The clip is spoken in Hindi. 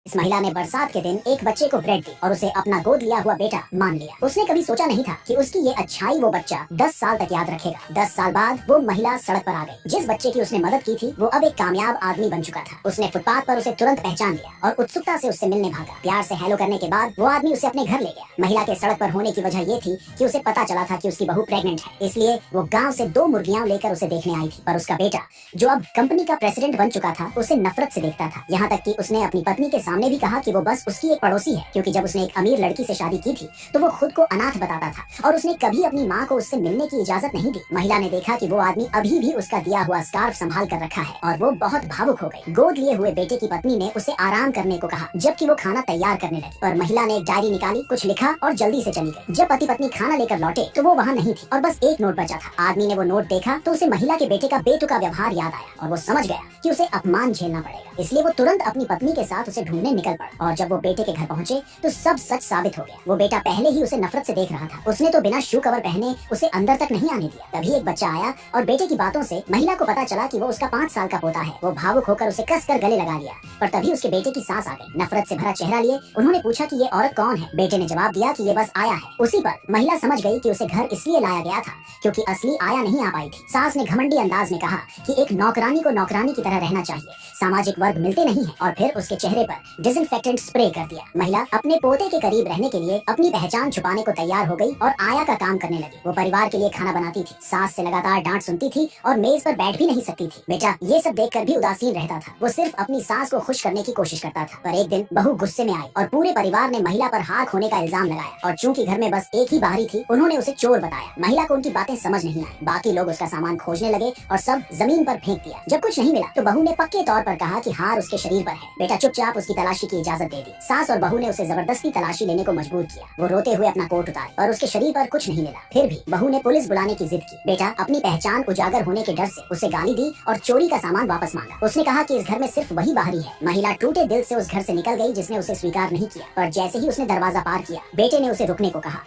इस महिला ने बरसात के दिन एक बच्चे को ब्रेड दी और उसे अपना गोद लिया हुआ बेटा मान लिया। उसने कभी सोचा नहीं था कि उसकी ये अच्छाई वो बच्चा 10 साल तक याद रखेगा। 10 साल बाद वो महिला सड़क पर आ गई। जिस बच्चे की उसने मदद की थी वो अब एक कामयाब आदमी बन चुका था। उसने फुटपाथ पर उसे तुरंत पहचान लिया और उत्सुकता से उससे मिलने भागा। प्यार से हेलो करने के बाद वो आदमी उसे अपने घर ले गया। महिला के सड़क पर होने की वजह ये थी कि उसे पता चला था कि उसकी बहू प्रेग्नेंट है, इसलिए वो गाँव से 2 मुर्गियां लेकर उसे देखने आई थी। पर उसका बेटा, जो अब कंपनी का प्रेसिडेंट बन चुका था, उसे नफरत से देखता था। यहाँ तक कि उसने अपनी पत्नी के सामने भी कहा कि वो बस उसकी एक पड़ोसी है, क्योंकि जब उसने एक अमीर लड़की से शादी की थी तो वो खुद को अनाथ बताता था और उसने कभी अपनी माँ को उससे मिलने की इजाजत नहीं दी। महिला ने देखा कि वो आदमी अभी भी उसका दिया हुआ स्कार्फ संभाल कर रखा है और वो बहुत भावुक हो गई। गोद लिए हुए बेटे की पत्नी ने उसे आराम करने को कहा जबकि वो खाना तैयार करने लगी, पर महिला ने एक डायरी निकाली, कुछ लिखा और जल्दी से चली गई। जब पति पत्नी खाना लेकर लौटे तो वो वहाँ नहीं थी और बस एक नोट बचा था। आदमी ने वो नोट देखा तो उसे महिला के बेटे का बेतुका व्यवहार याद आया और वो समझ गया कि उसे अपमान झेलना पड़ेगा, इसलिए वो तुरंत अपनी पत्नी के साथ उसे ढूंढने निकल पड़ा। और जब वो बेटे के घर पहुंचे तो सब सच साबित हो गया। वो बेटा पहले ही उसे नफरत से देख रहा था। उसने तो बिना शू कवर पहने उसे अंदर तक नहीं आने दिया। तभी एक बच्चा आया और बेटे की बातों से महिला को पता चला कि वो उसका 5 साल का पोता है। वो भावुक होकर उसे कसकर गले लगा लिया, पर तभी उसके बेटे की सास आ गई। नफरत से भरा चेहरा लिए उन्होंने पूछा कि ये औरत कौन है। बेटे ने जवाब दिया कि ये बस आया है। उसी पर महिला समझ गई कि उसे घर इसलिए लाया गया था क्योंकि असली आया नहीं आ पाई थी। सास ने घमंडी अंदाज में कहा कि एक नौकरानी को नौकरानी की तरह रहना चाहिए, सामाजिक वर्ग मिलते नहीं है, और फिर उसके चेहरे पर डिसइंफेक्टेंट स्प्रे कर दिया। महिला अपने पोते के करीब रहने के लिए अपनी पहचान छुपाने को तैयार हो गई और आया का काम करने लगी। वो परिवार के लिए खाना बनाती थी, सास से लगातार डांट सुनती थी और मेज पर बैठ भी नहीं सकती थी। बेटा ये सब देखकर भी उदासीन रहता था। वो सिर्फ अपनी सास को खुश करने की कोशिश करता था। पर एक दिन बहू गुस्से में आई और पूरे परिवार ने महिला पर हाथ होने का इल्जाम लगाया, और चूंकि घर में बस एक ही बाहरी थी, उन्होंने उसे चोर बताया। महिला को उनकी बातें समझ नहीं आई। बाकी लोग उसका सामान खोजने लगे और सब जमीन पर फेंक दिया। जब कुछ नहीं मिला तो बहू ने पक्के तौर पर कहा कि हार उसके शरीर पर है। बेटा चुपचाप उसकी तलाशी की इजाजत दे दी। सास और बहू ने उसे जबरदस्ती तलाशी लेने को मजबूर किया। वो रोते हुए अपना कोट उतारे और उसके शरीर पर कुछ नहीं मिला। फिर भी बहू ने पुलिस बुलाने की जिद की। बेटा अपनी पहचान उजागर होने के डर से उसे गाली दी और चोरी का सामान वापस मांगा। उसने कहा कि इस घर में सिर्फ वही बाहरी है। महिला टूटे दिल से उस घर से निकल गई जिसने उसे स्वीकार नहीं किया, पर जैसे ही उसने दरवाजा पार किया, बेटे ने उसे रुकने को कहा।